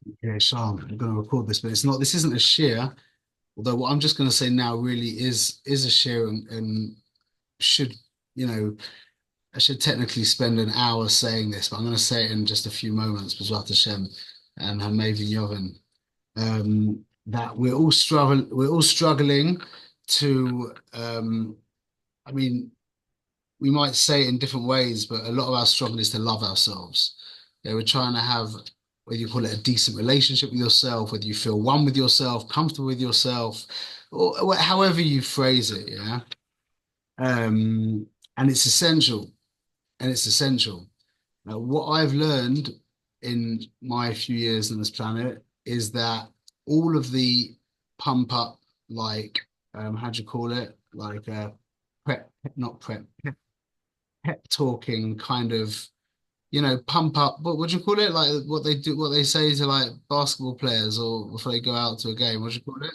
Okay, Sean, I'm going to record this, but it's not. This isn't a share. Although what I'm just going to say now really is a share, and should you know I should technically spend an hour saying this, but I'm going to say it in just a few moments. B'ezrat Hashem and Hamaven Yoven. That we're all struggling to. I mean, we might say it in different ways, but a lot of our struggle is to love ourselves. Yeah, we're trying to have, whether you call it a decent relationship with yourself, whether you feel one with yourself, comfortable with yourself, or however you phrase it, yeah. And it's essential, and it's essential. Now, what I've learned in my few years on this planet is that all of the pump up, like, how do you call it? Like, prep, not prep, pep talking kind of, pump up. What do you call it? Like what they do, what they say to like basketball players or before they go out to a game. What do you call it?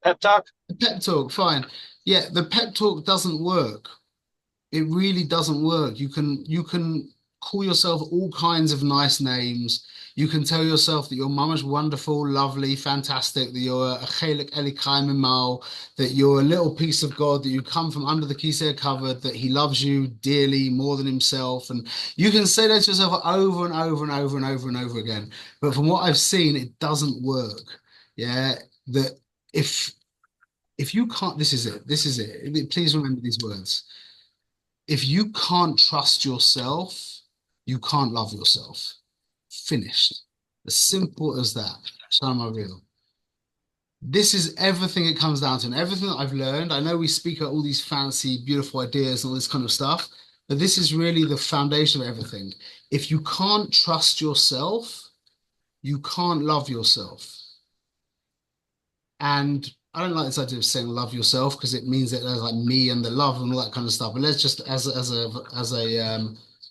Pep talk. A pep talk. Fine. Yeah, the pep talk doesn't work. It really doesn't work. You can call yourself all kinds of nice names. You can tell yourself that your mum is wonderful, lovely, fantastic, that you're a chelik elikai mimal, that you're a little piece of God, that you come from under the kiseh covered, that he loves you dearly more than himself. And you can say that to yourself over and over and over and over and over again. But from what I've seen, it doesn't work. Yeah. That if if you can't, this is it. This is it. Please remember these words. If you can't trust yourself, you can't love yourself. Finished. As simple as that. Shalom real. This is everything it comes down to, and everything that I've learned. I know we speak about all these fancy, beautiful ideas and all this kind of stuff, but this is really the foundation of everything. If you can't trust yourself, you can't love yourself. And I don't like this idea of saying love yourself because it means that there's like me and the love and all that kind of stuff. But let's just as a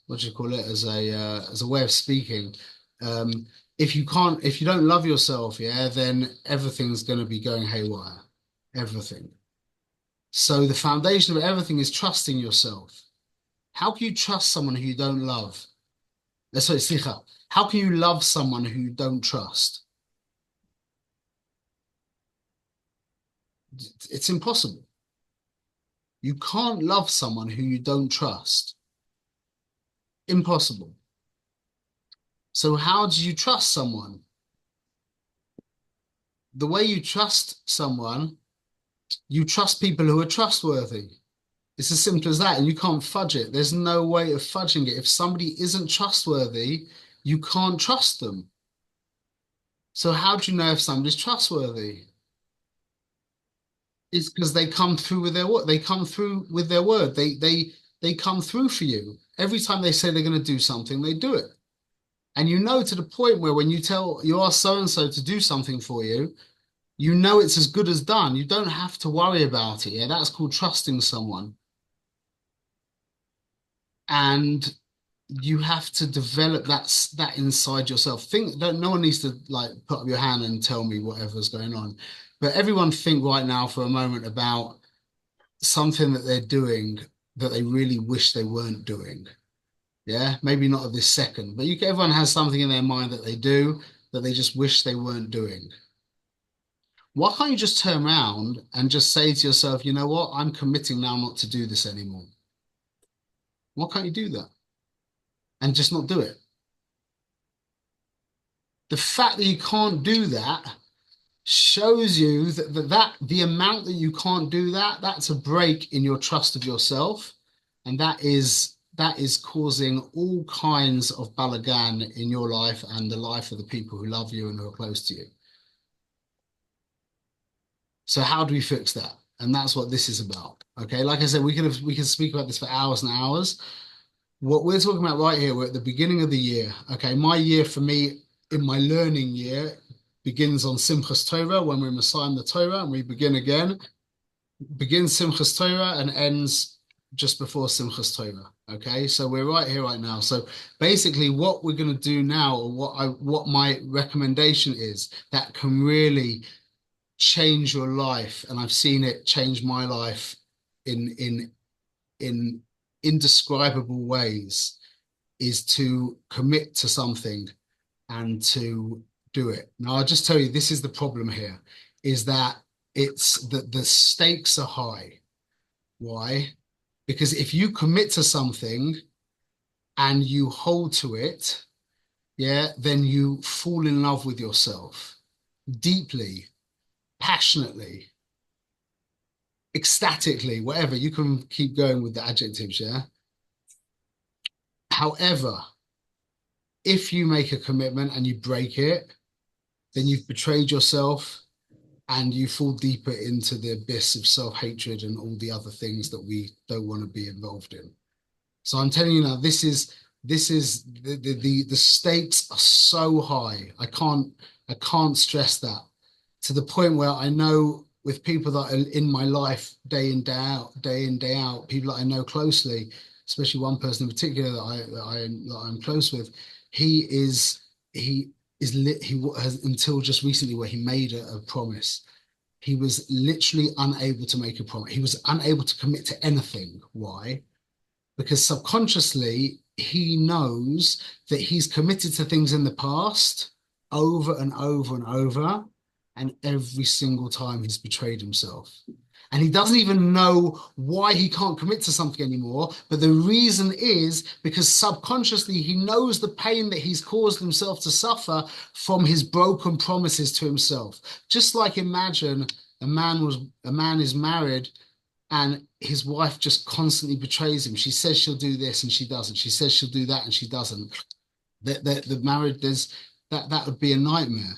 what do you call it, as a way of speaking. Um, if you don't love yourself, yeah, then everything's going to be going haywire. Everything. So the foundation of everything is trusting yourself. How can you trust someone who you don't love? Sorry, slicha. How can you love someone who you don't trust? It's impossible. You can't love someone who you don't trust. Impossible. So how do you trust someone? The way you trust someone, you trust people who are trustworthy. It's as simple as that, and you can't fudge it. There's no way of fudging it. If somebody isn't trustworthy, you can't trust them. So how do you know if somebody's trustworthy? It's because they come through with their word. They come through with their word. They come through for you. Every time they say they're going to do something, they do it. And you know to the point where when you ask so and so to do something for you, you know it's as good as done. You don't have to worry about it. Yeah, that's called trusting someone. And you have to develop that inside yourself. Think don't no one needs to like put up your hand and tell me whatever's going on. But everyone think right now for a moment about something that they're doing that they really wish they weren't doing. Yeah, maybe not at this second, but everyone has something in their mind that they do that they just wish they weren't doing. Why can't you just turn around and just say to yourself, you know what, I'm committing now not to do this anymore? Why can't you do that and just not do it? The fact that you can't do that shows you that the amount that you can't do that, that's a break in your trust of yourself, and that is causing all kinds of balagan in your life and the life of the people who love you and who are close to you. So how do we fix that? And that's what this is about. Okay, like I said, we can speak about this for hours and hours. What we're talking about right here, we're at the beginning of the year. Okay, my year for me in my learning year begins on Simchas Torah when we're Messiah the Torah, and we begin again. Begins Simchas Torah and ends just before Simchas Torah. Okay, so we're right here right now. So basically, what we're going to do now, or what my recommendation is, that can really change your life, and I've seen it change my life in indescribable ways, is to commit to something and to do it. Now, I'll just tell you, this is the problem here, is that it's that the stakes are high. Why? Because if you commit to something and you hold to it, yeah, then you fall in love with yourself deeply, passionately, ecstatically, whatever. You can keep going with the adjectives, yeah. However, if you make a commitment and you break it, then you've betrayed yourself and you fall deeper into the abyss of self-hatred and all the other things that we don't want to be involved in. So I'm telling you now, this is the stakes are so high. I can't stress that to the point where I know with people that are in my life day in, day in, day out, people that I know closely, especially one person in particular that I'm close with, he is he is lit he has until just recently where he made a promise. He was literally unable to make a promise. He was unable to commit to anything. Why? Because subconsciously he knows that he's committed to things in the past over and over and over, and every single time he's betrayed himself. And he doesn't even know why he can't commit to something anymore. But the reason is because subconsciously he knows the pain that he's caused himself to suffer from his broken promises to himself. Just like imagine a man is married and his wife just constantly betrays him. She says she'll do this and she doesn't. She says she'll do that and she doesn't. The marriage, that would be a nightmare.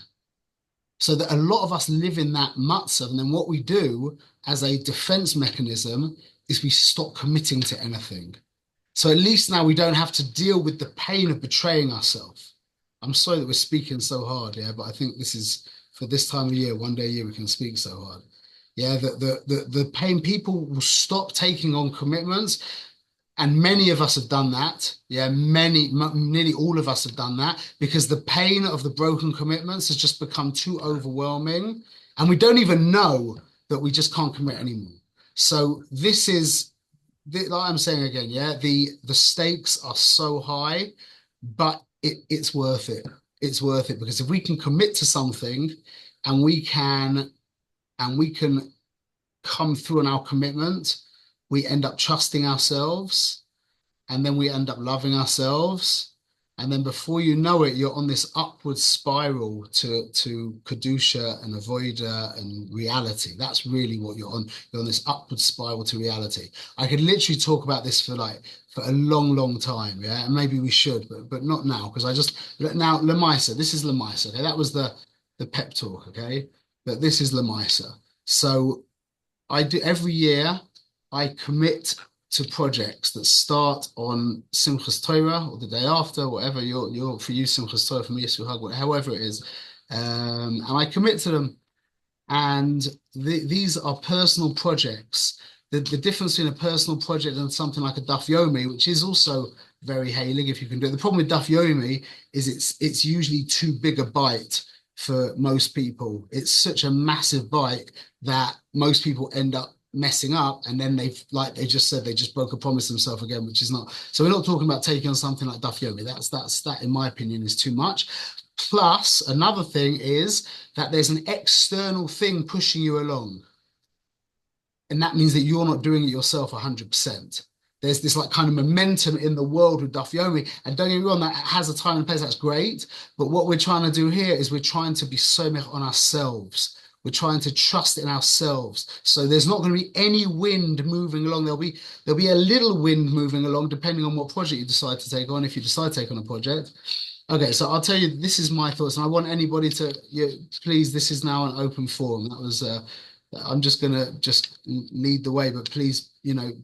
So that a lot of us live in that matzah, and then what we do as a defense mechanism is we stop committing to anything. So at least now we don't have to deal with the pain of betraying ourselves. I'm sorry that we're speaking so hard, yeah, but I think this is for this time of year, one day a year we can speak so hard. Yeah, the pain, people will stop taking on commitments, and many of us have done that. Yeah, nearly all of us have done that because the pain of the broken commitments has just become too overwhelming. And we don't even know that we just can't commit anymore. So this is, like I'm saying again, yeah, the stakes are so high, but it's worth it. It's worth it because if we can commit to something and we can come through on our commitment, we end up trusting ourselves, and then we end up loving ourselves. And then before you know it, you're on this upward spiral to Kedusha and Avoida and reality. That's really what you're on. You're on this upward spiral to reality. I could literally talk about this for a long, long time. Yeah. And maybe we should, but not now, because now Lemaisa, this is Lemaisa. Okay. That was the pep talk. Okay. But this is Lemaisa. So I do every year, I commit to projects that start on Simchas Torah or the day after, whatever you're for you, Simchas Torah, for me, Yisroel Hag, however it is. And I commit to them. And these are personal projects. The difference between a personal project and something like a Daf Yomi, which is also very hailing if you can do it. The problem with Daf Yomi is it's usually too big a bite for most people. It's such a massive bite that most people end up messing up, and then like they just said, they just broke a promise themselves again, which is not. So we're not talking about taking on something like Daf Yomi. That in my opinion is too much. Plus another thing is that there's an external thing pushing you along, and that means that you're not doing it yourself 100%. There's this like kind of momentum in the world with Daf Yomi, and don't get me wrong, that has a time and place. That's great, but what we're trying to do here is we're trying to be somech on ourselves. We're trying to trust in ourselves. So there's not going to be any wind moving along. There'll be a little wind moving along depending on what project you decide to take on. If you decide to take on a project, okay. So I'll tell you, this is my thoughts, and I want anybody to, please. This is now an open forum. That was. I'm just gonna lead the way, but please,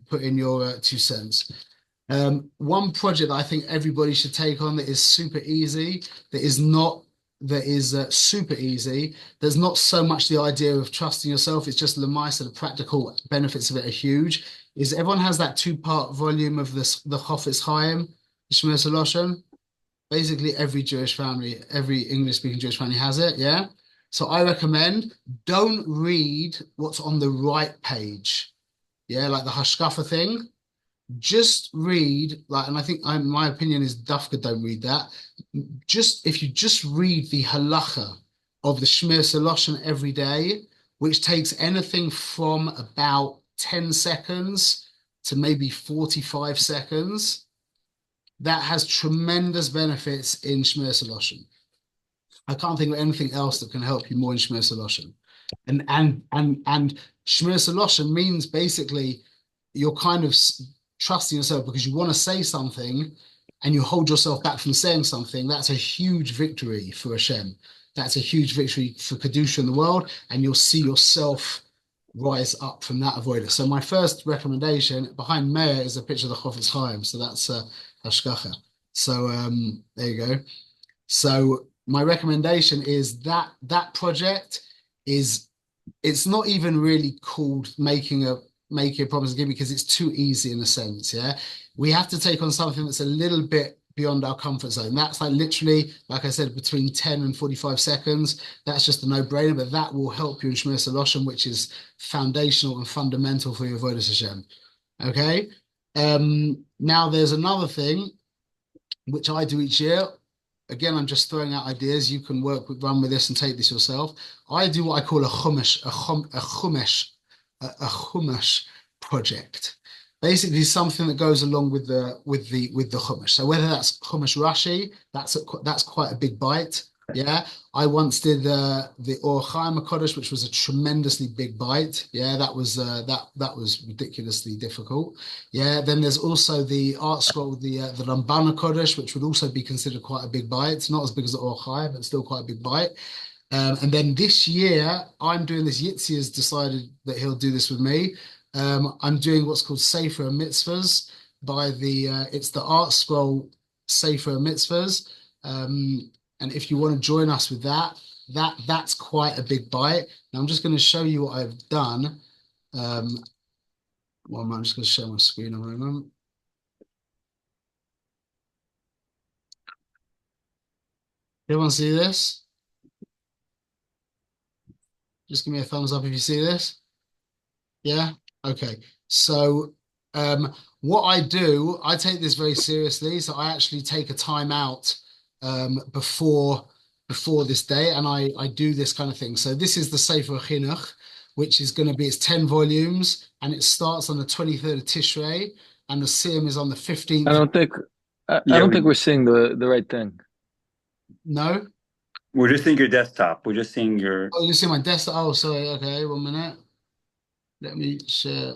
put in your 2 cents. One project that I think everybody should take on that is super easy, super easy. There's not so much the idea of trusting yourself. It's just Lemaisa, the practical benefits of it are huge. Is everyone has that 2-part volume of the Chofetz Chaim, Shmir Soloshen? Basically, every Jewish family, every English-speaking Jewish family has it. Yeah. So I recommend don't read what's on the right page. Yeah, like the Hashkafa thing. just read like, and I think my opinion is Dafka don't read that. Just if you just read the halacha of the Shmir Soloshen every day, which takes anything from about 10 seconds to maybe 45 seconds, that has tremendous benefits in Shmir Soloshen. I can't think of anything else that can help you more in Shmir Soloshen. And Shmir Soloshen means basically you're kind of trusting yourself because you want to say something and you hold yourself back from saying something. That's a huge victory for Hashem. That's a huge victory for Kedusha in the world, and you'll see yourself rise up from that avoider. So my first recommendation behind Meir is a picture of the Chofetz Chaim. So that's Hashgacha. So there you go. So my recommendation is that that project is it's not even really called making a promise again because it's too easy in a sense. Yeah, we have to take on something that's a little bit beyond our comfort zone. That's like literally, like I said, between 10 and 45 seconds. That's just a no-brainer, but that will help you in Shmir Soloshen, which is foundational and fundamental for your Avodas Hashem. Okay. Now there's another thing which I do each year. Again, I'm just throwing out ideas. You can run with this and take this yourself. I do what I call a chumash project. Basically, something that goes along with the chumash. So whether that's chumash Rashi, that's quite a big bite. Yeah, I once did the Or Chaim HaKodesh, which was a tremendously big bite. Yeah, that was ridiculously difficult. Yeah, then there's also the art scroll, the Ramban HaKodesh, which would also be considered quite a big bite. It's not as big as the Or Chaim, but still quite a big bite. And then this year, I'm doing this. Yitzi has decided that he'll do this with me. I'm doing what's called Sefer Mitzvahs by it's the art scroll Sefer Mitzvahs. And if you want to join us with that's quite a big bite. Now I'm just going to show you what I've done. Well, I'm just going to share my screen a moment. Everyone see this? Just give me a thumbs up if you see this. Yeah. Okay. So what I do, I take this very seriously. So I actually take a time out before this day, and I do this kind of thing. So this is the Sefer Chinuch, which is going to be it's 10 volumes, and it starts on the 23rd of Tishrei, and the Siyum is on the 15th. I Yeah, don't think we're seeing the right thing. No? we're just seeing your desktop. We're just seeing your. Oh, you see my desktop. Oh, sorry. Okay, 1 minute. Let me share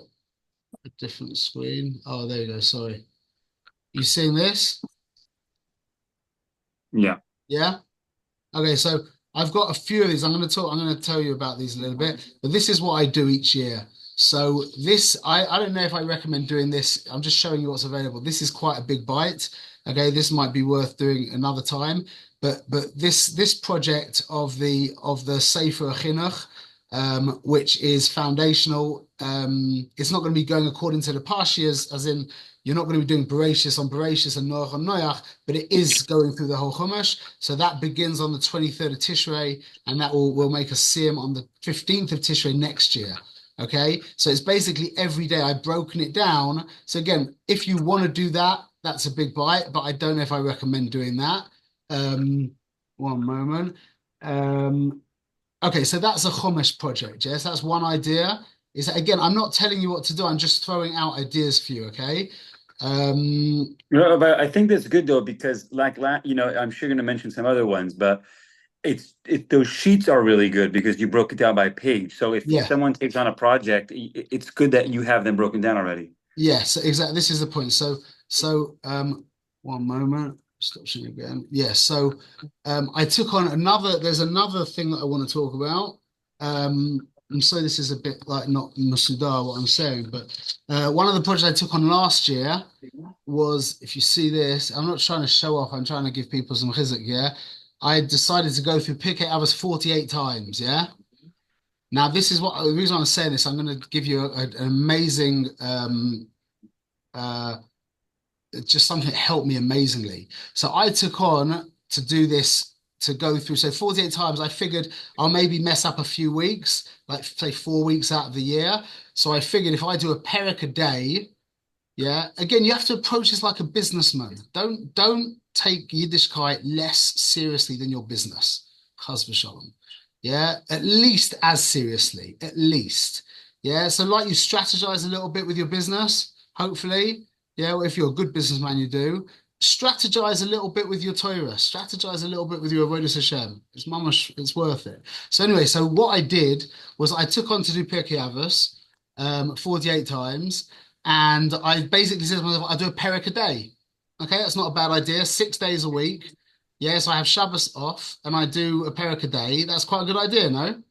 a different screen. Oh, there you go. Sorry. You seeing this? Yeah. Yeah. Okay, so I've got a few of these. I'm going to tell you about these a little bit, but this is what I do each year. So this, I don't know if I recommend doing this. I'm just showing you what's available. This is quite a big bite. Okay, this might be worth doing another time. But this project of the Sefer Chinuch, which is foundational, it's not going to be going according to the Parshias, as in you're not going to be doing Bereshis on Bereshis and Noach on Noach, but it is going through the whole Chumash. So that begins on the 23rd of Tishrei, and that will make a Siyum on the 15th of Tishrei next year. Okay, so it's basically every day I've broken it down. So again, if you want to do that, that's a big bite, but I don't know if I recommend doing that. 1 moment. Okay, so that's a Chumash project. Yes, that's one idea. Is that, again, I'm not telling you what to do. I'm just throwing out ideas for you. Okay. No, but I think that's good though because, I'm sure you're going to mention some other ones, but those sheets are really good because you broke it down by page. So if Yeah. someone takes on a project, it's good that you have them broken down already. Yes, exactly. This is the point. So 1 moment. Stop sharing again. Yeah. So I took on there's another thing that I want to talk about. And so this is a bit like not Masudar what I'm saying, but one of the projects I took on last year was, if you see this, I'm not trying to show off, I'm trying to give people some chizuk, yeah. I decided to go through Pirkei Avos 48 times, yeah. Now, this is what the reason I'm saying this. I'm going to give you an amazing, uh, just something that helped me amazingly. So I took on to do this to go through. So 48 times, I figured I'll maybe mess up a few weeks, like say 4 weeks out of the year. So I figured if I do a perek a day, Yeah. Again, you have to approach this like a businessman. Don't take Yiddishkeit less seriously than your business. Chas v'shalom. Yeah. At least as seriously. At least. Yeah. So like you strategize a little bit with your business, hopefully. Yeah. Well, if you're a good businessman, you do. Strategize a little bit with your Torah. Strategize a little bit with your Avodas Hashem. It's mamash, it's worth it. So anyway, so what I did was I took on to do Pirkei Avos 48 times. And I basically said to myself, I do a perek a day. Okay, that's not a bad idea. 6 days a week. Yes, I have Shabbos off and I do a perek a day. That's quite a good idea, no?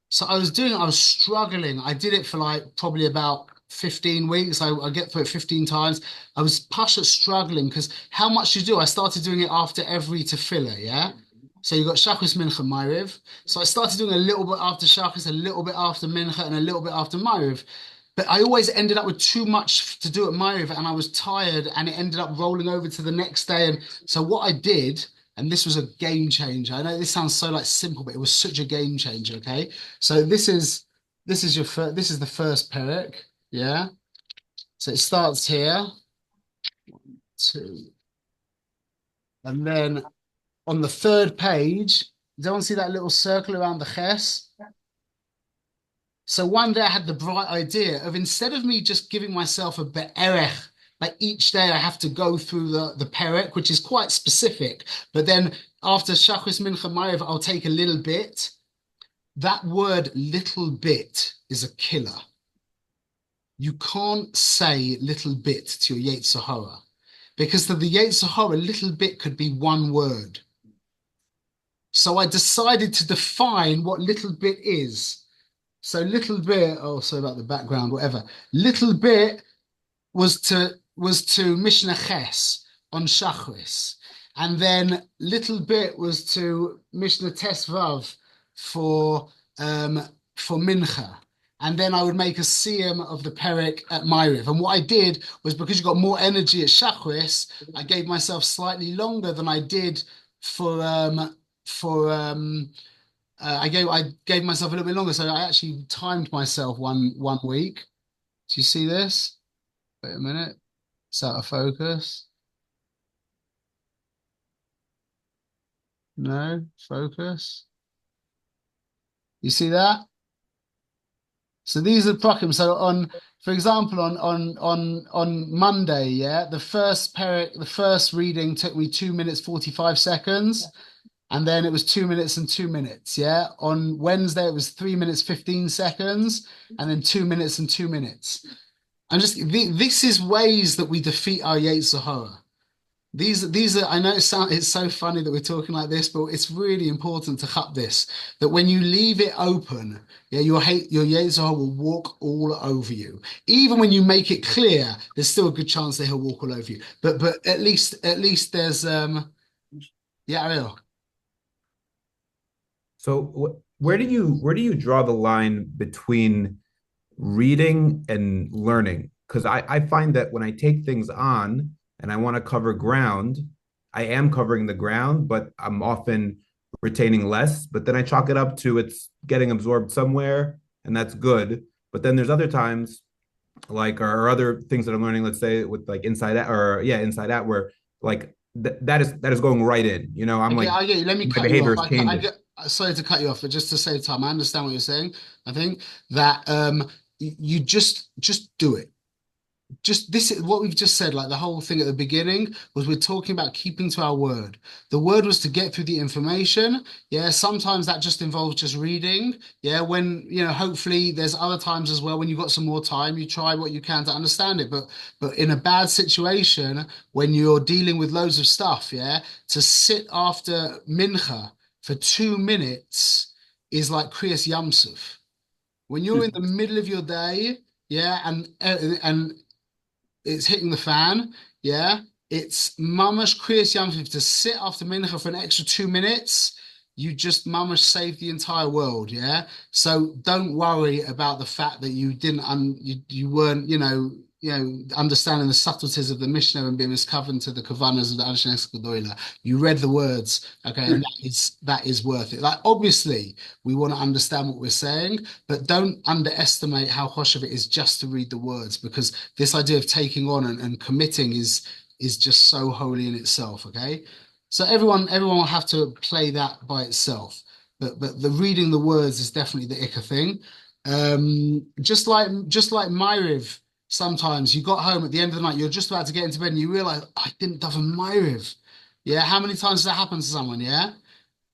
So I was struggling. I did it for like probably about 15 weeks. I get through it 15 times. I was pasha struggling because how much you do? I started doing it after every tefillah, yeah? So you got Shachris, Mincha, Ma'ariv. So I started doing a little bit after Shachris, a little bit after Mincha, and a little bit after Ma'ariv. But I always ended up with too much to do at Ma'ariv, and I was tired, and it ended up rolling over to the next day. And so what I did, and this was a game changer. I know this sounds so like simple, but it was such a game changer. Okay, so this is the first perek, yeah. So it starts here, two, and then on the third page, don't see that little circle around the ches? So one day I had the bright idea of instead of me just giving myself a be'erech, like each day I have to go through the perek, which is quite specific, but then after Shachris Mincha Ma'ariv, I'll take a little bit. That word little bit is a killer. You can't say little bit to your Yetzer Hara because to the Yetzer Hara, little bit could be one word. So I decided to define what little bit is. So little bit, oh, sorry about the background, whatever. Little bit was to Mishnah Ches on Shachris. And then little bit was to Mishnah Tesvav for Mincha. And then I would make a siyum of the perek at Ma'ariv. And what I did was because you got more energy at Shachris, I gave myself slightly longer than I did for I gave myself a little bit longer, so I actually timed myself one week. Do you see this? Wait a minute. It's out of focus. No, focus. You see that? So these are prakim. So for example, on Monday, yeah, the first reading took me 2 minutes 45 seconds. And then it was 2 minutes and 2 minutes. Yeah. On Wednesday, it was 3 minutes, 15 seconds, and then 2 minutes and 2 minutes. And this is ways that we defeat our Yetzer Hara. These are, I know it's so funny that we're talking like this, but it's really important to cut this, that when you leave it open, yeah, your Yetzer Hara will walk all over you. Even when you make it clear, there's still a good chance that he'll walk all over you. But at least there's yeah, Ariel. So where do you draw the line between reading and learning? Because I find that when I take things on and I want to cover ground, I am covering the ground, but I'm often retaining less. But then I chalk it up to it's getting absorbed somewhere, and that's good. But then there's other times, like or other things that I'm learning, let's say with like Inside Out, or yeah, Inside Out, where like that is going right in. You know, I'm Okay, like I get you. Let me my cut you behavior off. is changing. Sorry to cut you off, but just to save time, I understand what you're saying. I think that you just do it. Just this is what we've just said, like the whole thing at the beginning was we're talking about keeping to our word. The word was to get through the information. Yeah, sometimes that just involves just reading. Yeah, when hopefully there's other times as well when you've got some more time, you try what you can to understand it. But in a bad situation, when you're dealing with loads of stuff, yeah, to sit after mincha for 2 minutes is like Kriyas Yamsuf. When you're in the middle of your day, yeah, and it's hitting the fan, yeah. It's mamash kriyas yamtiv to sit after mincha for an extra 2 minutes. You just mamash save the entire world, yeah. So don't worry about the fact that you didn't, you weren't, understanding the subtleties of the Mishnah and being miscovered to the Kavanas of the Anshe Gedola. You read the words, okay, and that is worth it. Like obviously, we want to understand what we're saying, but don't underestimate how choshev it is just to read the words, because this idea of taking on and committing is just so holy in itself. Okay, so everyone will have to play that by itself, but the reading the words is definitely the ikka thing. Just like Ma'ariv. Sometimes you got home at the end of the night, you're just about to get into bed and you realize, I didn't daven Ma'ariv. Yeah, how many times does that happen to someone? Yeah,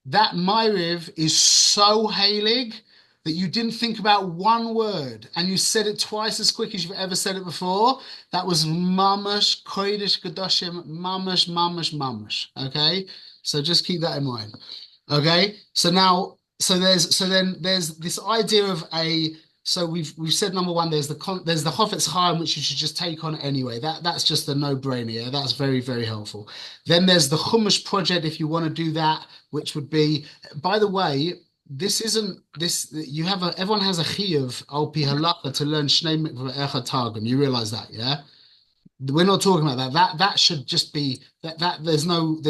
that Ma'ariv is so heilig that you didn't think about one word and you said it twice as quick as you've ever said it before. That was mamash, kodesh, kadoshim, mamash, mamash, mamash. Okay, so just keep that in mind. Okay, so then there's this idea of a. So we've said number one, there's the Chofetz Chaim, which you should just take on anyway. That's just a no-brainer. Yeah? That's very, very helpful. Then there's the Chumash project if you want to do that, which would be, by the way, everyone has a chiyuv al pi halacha to learn Shnei Mikvah Echad Targum. You realize that, yeah? We're not talking about that. That should just be that there's no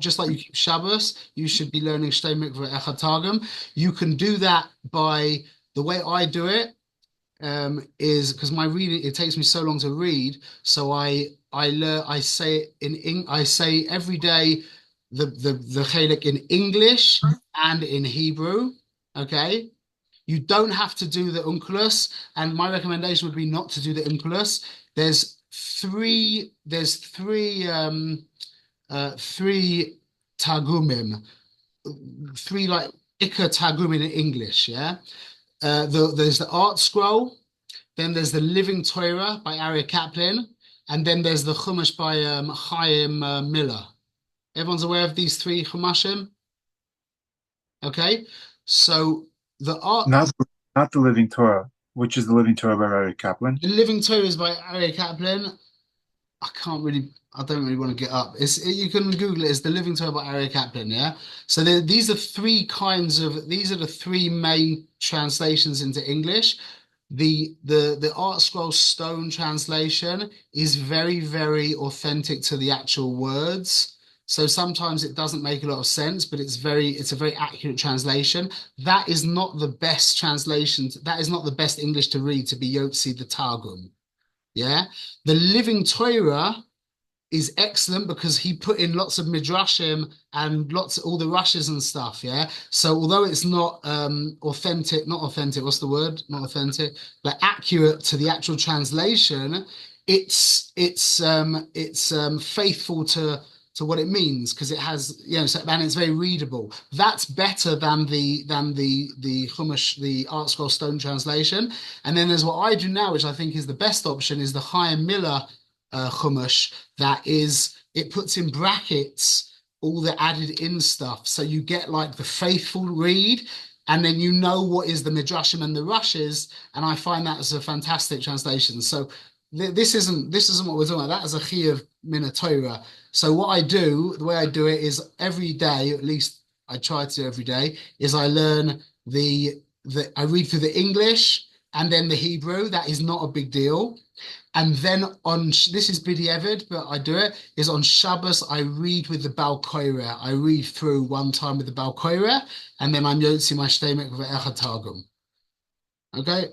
just like you keep Shabbos, you should be learning Shnei Mikvah Echad Targum. You can do that by the way I do it is because my reading it takes me so long to read, so I say every day the chelik in English and in Hebrew. Okay, you don't have to do the Onkelos, and my recommendation would be not to do the Onkelos. There's three Targumim, three like Ikka Targum in English, yeah. There's the Art Scroll, then there's the Living Torah by Aryeh Kaplan, and then there's the Chumash by Chaim Miller. Everyone's aware of these three Chumashim? Okay, so the art... Not the Living Torah, which is the Living Torah by Aryeh Kaplan. The Living Torah is by Aryeh Kaplan. I don't really want to get up. You can Google it. It's the Living Torah by Aryeh Kaplan, yeah? So these are the three main translations into English. The Art Scroll Stone translation is very, very authentic to the actual words. So sometimes it doesn't make a lot of sense, but it's a very accurate translation. That is not the best translation. That is not the best English to read to be Yotzi the Targum. Yeah, the Living Torah is excellent because he put in lots of midrashim and all the rushes and stuff. Yeah, so although it's not authentic, what's the word? Not authentic, but accurate to the actual translation. It's faithful to what it means because it has and it's very readable. That's better than the Chumash, the Art Scroll Stone translation. And then there's what I do now, which I think is the best option, is the Chaim Miller Chumash. It puts in brackets all the added in stuff, so you get like the faithful read, and then you know what is the midrashim and the rushes. And I find that as a fantastic translation. So this isn't what we're talking about. That is a chiyuv min Torah. So what I do, the way I do it is every day, at least I try to do every day, is I learn I read through the English and then the Hebrew. That is not a big deal. And then this is B'diavad, but I do it, is on Shabbos, I read with the Baal Koreh. I read through one time with the Baal Koreh, and then I'm Yotzi my Shnei Mikvah Echad Targum. Okay?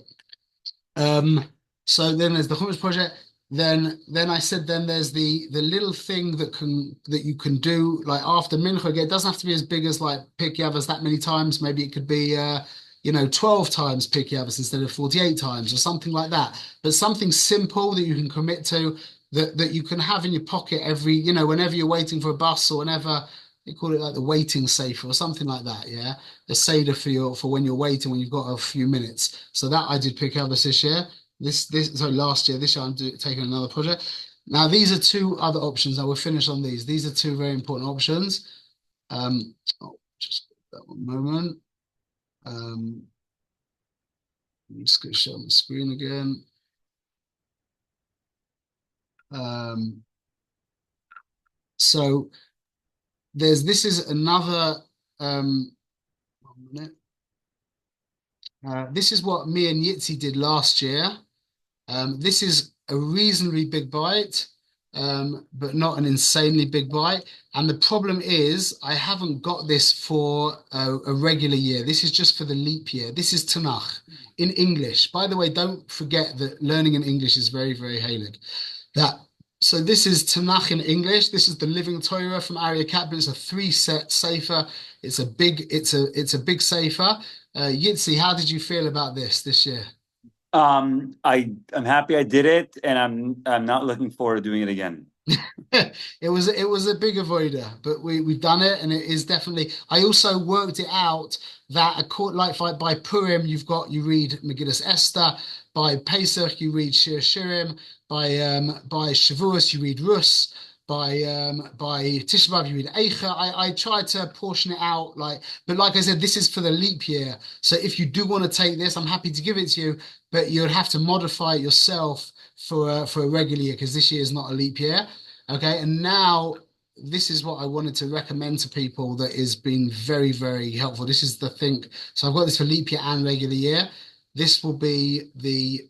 So then there's the Chumash project. Then I said there's the little thing that you can do like after Mincha. Again, it doesn't have to be as big as like Pirkei Avos that many times. Maybe it could be 12 times Pirkei Avos instead of 48 times or something like that. But something simple that you can commit to, that you can have in your pocket every whenever you're waiting for a bus or whenever. They call it like the waiting safe or something like that, yeah. A seder for when you're waiting, when you've got a few minutes. So that I did Pirkei Avos this year. Last year. This year I'm taking another project. Now these are two other options. I will finish on these. These are two very important options. Just that one moment. I'm just going to show my screen again. So this is another 1 minute. This is what me and Yitzi did last year. This is a reasonably big bite, but not an insanely big bite. And the problem is, I haven't got this for a regular year. This is just for the leap year. This is Tanakh in English. By the way, don't forget that learning in English is very, very heilig. So this is Tanakh in English. This is the Living Torah from Aryeh Kaplan. It's a 3-set sefer. It's a big sefer. Yitzi, how did you feel about this year? I'm happy I did it, and I'm not looking forward to doing it again. It was a big avoider, but we've done it, and it is definitely. I also worked it out that by Purim you read Megillas Esther, by Pesach you read Shir Shirim, by Shavuos you read Rus, by Tisha B'Av you read Eicha. I tried to portion it out, but like I said, this is for the leap year. So if you do want to take this, I'm happy to give it to you, but you'd have to modify it yourself for a regular year, because this year is not a leap year. Okay, and now this is what I wanted to recommend to people that has been very, very helpful. This is the thing. So I've got this for leap year and regular year. This will be the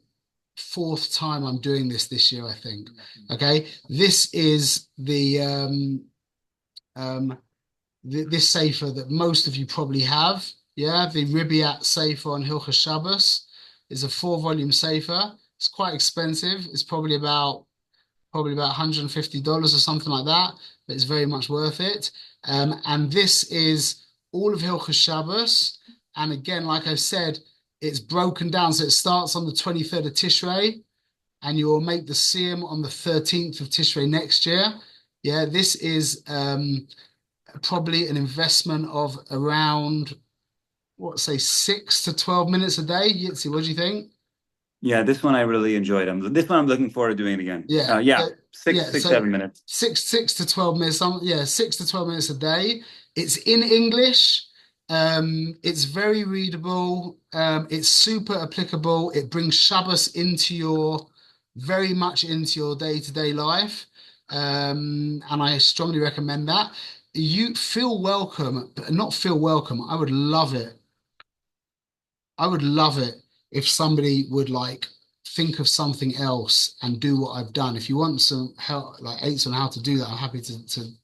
4th time I'm doing this year, I think. Okay, this is the this sefer that most of you probably have. Yeah, the Ribiat Sefer on Hilchos Shabbos is a 4-volume sefer. It's quite expensive. It's probably about $150 or something like that, but it's very much worth it. And this is all of Hilchos Shabbos. And again, like I said, it's broken down. So it starts on the 23rd of Tishrei, and you will make the Siyum on the 13th of Tishrei next year. Yeah, this is probably an investment of around, 6 to 12 minutes a day. Yitzi, what do you think? Yeah, this one I really enjoyed. This one I'm looking forward to doing it again. Yeah, six, 7 minutes. 6 to 12 minutes. 6 to 12 minutes a day. It's in English. It's very readable. It's super applicable. It brings Shabbos very much into your day-to-day life. And I strongly recommend that. You feel welcome, but not feel welcome. I would love it if somebody would think of something else and do what I've done. If you want some help, aids on how to do that, I'm happy to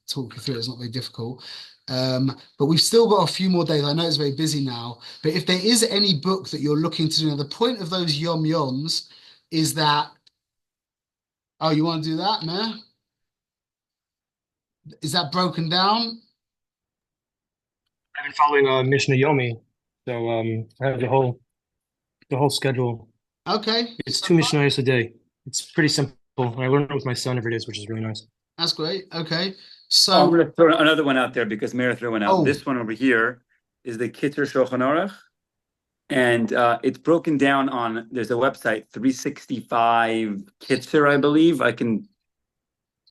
talk you through it. It's not very difficult. But we've still got a few more days. I know it's very busy now, but if there is any book that you're looking to do, now the point of those Yom Yoms is that, oh, you want to do that, Meir? Is that broken down? I've been following Mishnah Yomi, so I have the whole schedule. Okay. It's 2 Mishnayos a day. It's pretty simple. I learn it with my son every day, which is really nice. That's great. Okay. So I'm going to throw another one out there because Meir threw one out. Oh. This one over here is the Kitzur Shulchan Aruch, and it's broken down on. There's a website 365 Kitzur, I believe.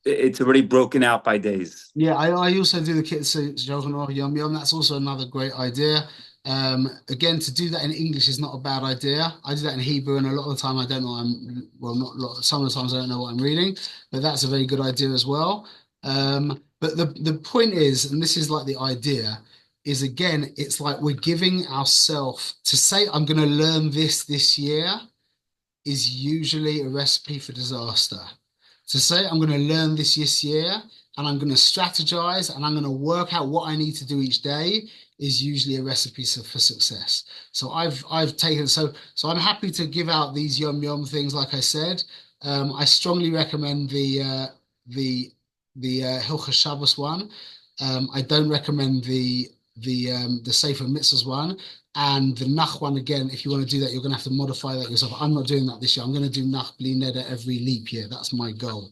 It's already broken out by days. yeah, I also do the Kitzur Shulchan Aruch Yom Yom. That's also another great idea. Again, to do that in English is not a bad idea. I do that in Hebrew, and a lot of the time I don't know. Some of the times I don't know what I'm reading, but that's a very good idea as well. But the point is, and this is the idea, is again, it's like we're giving ourselves to say, I'm going to learn this year is usually a recipe for disaster. To say, I'm going to learn this year and I'm going to strategize and I'm going to work out what I need to do each day is usually a recipe for success. So I've taken, so I'm happy to give out these Yom Yom things. Like I said, I strongly recommend the Hilchos Shabbos one. I don't recommend the Sefer Mitzvahs one, and the Nach one. Again, if you want to do that, you're going to have to modify that yourself. I'm not doing that this year. I'm going to do Nach Bli Neder every leap year. That's my goal.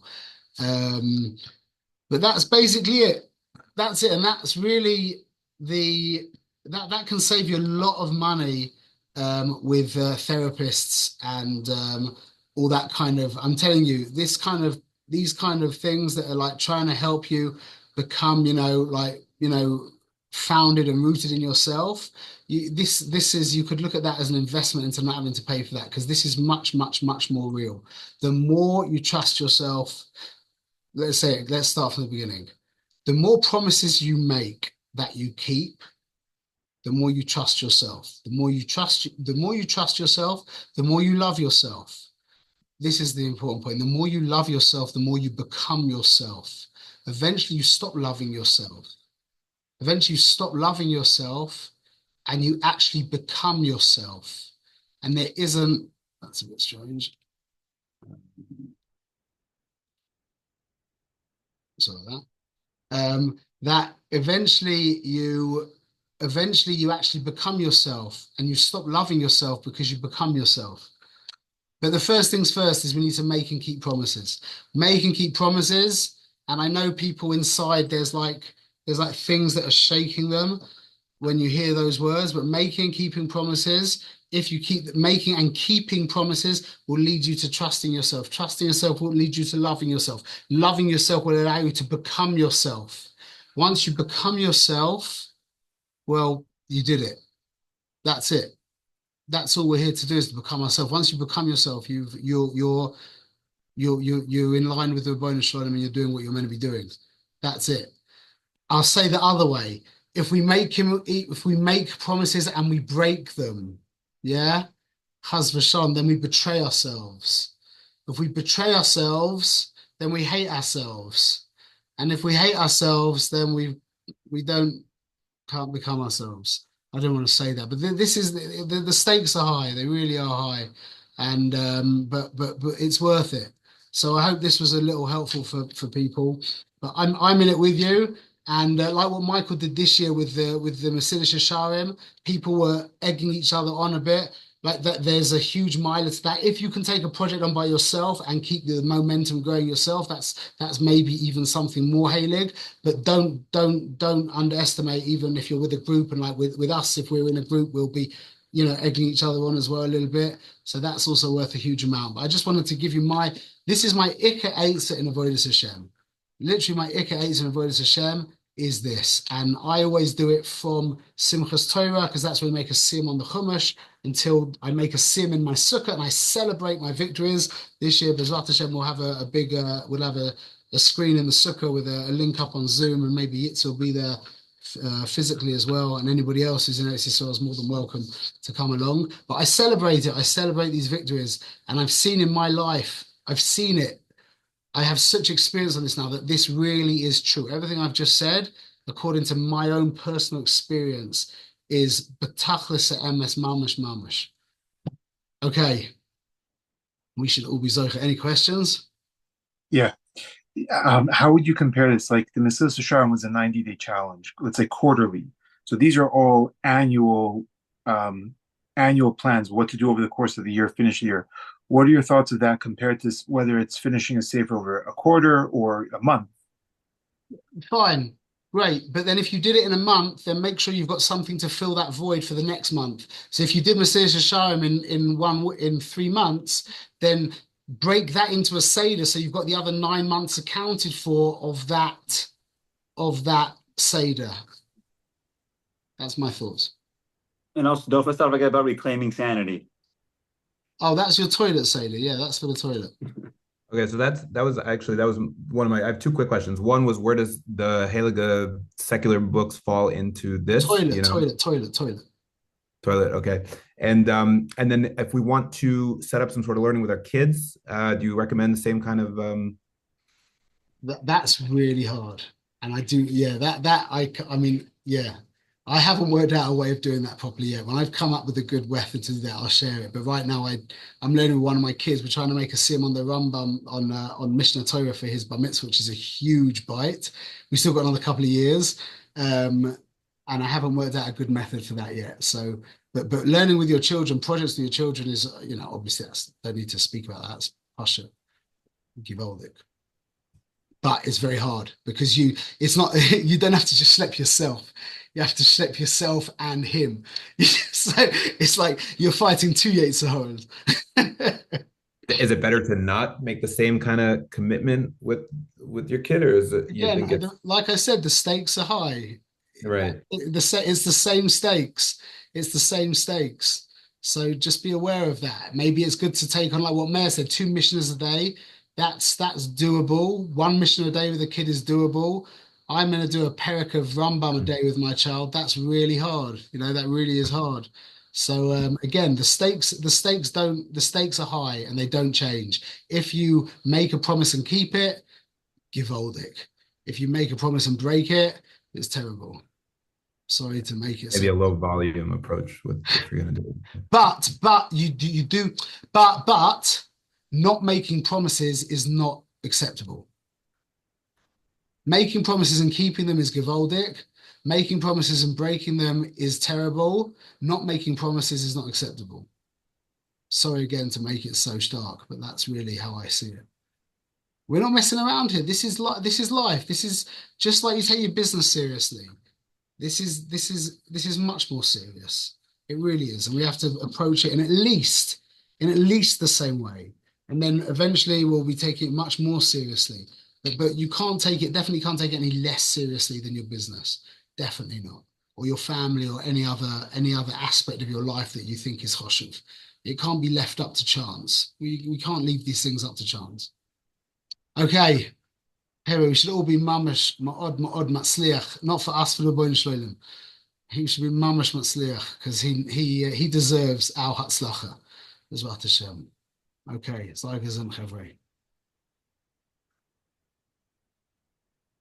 But that's basically it. That's it, and that's really that can save you a lot of money with therapists and all that kind of. I'm telling you, these kind of things that are trying to help you become, founded and rooted in yourself. This is, you could look at that as an investment into not having to pay for that, because this is much, much, much more real. The more you trust yourself, let's start from the beginning. The more promises you make that you keep, the more you trust yourself. The more you trust yourself, the more you love yourself. this is the important point. The more you love yourself, the more you become yourself. Eventually, you stop loving yourself. Eventually, you stop loving yourself and you actually become yourself. And there isn't, that's a bit strange. Sorry about that. That eventually you actually become yourself and you stop loving yourself because you become yourself. But the first things first is we need to make and keep promises. Make and keep promises. And I know people inside, there's like things that are shaking them when you hear those words, but making and keeping promises, if you keep making and keeping promises, will lead you to trusting yourself. Trusting yourself will lead you to loving yourself. Loving yourself will allow you to become yourself. Once you become yourself, well, you did it. That's it. That's all we're here to do, is to become ourselves. Once you become yourself, you're in line with the Ribono Shel Olam and you're doing what you're meant to be doing. That's it. I'll say the other way. If we make promises and we break them, yeah, Chas v'shalom, then we betray ourselves. If we betray ourselves, then we hate ourselves. And if we hate ourselves, then we can't become ourselves. I don't want to say that, but this is the stakes are high. They really are high, and but it's worth it. So I hope this was a little helpful for people. But I'm in it with you, and like what Michael did this year with the Mesilas Yesharim, people were egging each other on a bit. Like that, there's a huge mileage to that. If you can take a project on by yourself and keep the momentum going yourself, that's maybe even something more heilig. But don't underestimate, even if you're with a group, and like with us, if we're in a group, we'll be, egging each other on as well a little bit. So that's also worth a huge amount. But I just wanted to give you this is my Ikar Eitzah in Avodas Hashem. Literally, my Ikar Eitzah in Avodas Hashem is this, and I always do it from Simchas Torah, because that's when we make a sim on the Chumash, until I make a sim in my sukkah and I celebrate my victories. This year, B'ezrat Hashem, we'll have we'll have a screen in the sukkah with a link up on Zoom, and maybe Yitz will be there physically as well, and anybody else who's in Eretz Yisrael is more than welcome to come along. But I celebrate it. I celebrate these victories, and I've seen in my life, I've seen it. I have such experience on this now that this really is true. Everything I've just said, according to my own personal experience, is betachlis emes mamash mamash. Okay, we should all be zocher. Any questions? Yeah. How would you compare this? Like the Mesilas Yesharim was a 90-day challenge, let's say quarterly. So these are all annual plans, what to do over the course of the year, finish the year. What are your thoughts of that compared to whether it's finishing a sefer over a quarter or a month? Fine, great. But then if you did it in a month, then make sure you've got something to fill that void for the next month. So if you did Mesilas Yesharim in 3 months, then break that into a Seder, so you've got the other 9 months accounted for of that Seder. That's my thoughts. And also, don't forget about reclaiming sanity. Oh, that's your toilet Seder. Yeah, that's for the toilet. Okay, so that was one of my. I have 2 quick questions. One was, where does the Heilige secular books fall into this? Toilet. Okay, and then if we want to set up some sort of learning with our kids, do you recommend the same kind of? That's really hard, and I do. Yeah, I mean, yeah. I haven't worked out a way of doing that properly yet. When I've come up with a good method to do that, I'll share it. But right now, I'm learning with one of my kids. We're trying to make a sim on the Rambam on Mishnah Torah for his bar mitzvah, which is a huge bite. We've still got another couple of years, and I haven't worked out a good method for that yet. So, but learning with your children, projects with your children is, obviously don't need to speak about that. It's Pasha, Givoldik. But it's very hard because you don't have to just schlep yourself. You have to schlep yourself and him. So it's like you're fighting 2 Yetzer Haras. Is it better to not make the same kind of commitment with your kid, or is it? Again, like I said, the stakes are high. Right. It's the same stakes. It's the same stakes. So just be aware of that. Maybe it's good to take on, like what Meir said, 2 missions a day. That's doable. 1 mission a day with a kid is doable. I'm going to do a perek of Rambam a day with my child. That's really hard. That really is hard. So again, the stakes are high and they don't change. If you make a promise and keep it, gewaldig. If you make a promise and break it, it's terrible. Sorry to make it Maybe a low volume approach with if you're gonna do it. But not making promises is not acceptable. Making promises and keeping them is gewaldig. Making promises and breaking them is terrible. Not making promises is not acceptable. Sorry again to make it so stark, but that's really how I see it. We're not messing around here. This is life. This is just like you take your business seriously. This is much more serious. It really is, and we have to approach it in at least the same way. And then eventually we'll be taking it much more seriously. But you definitely can't take it any less seriously than your business. Definitely not. Or your family or any other aspect of your life that you think is choshev. It can't be left up to chance. We can't leave these things up to chance. Okay. Here we should all be mamash, ma'od matzliach. Not for us, for the Boin Shloim. He should be mamash matzliach because he deserves our hatzlacha. Bezrat Hashem. Okay, it's like a Chavrei.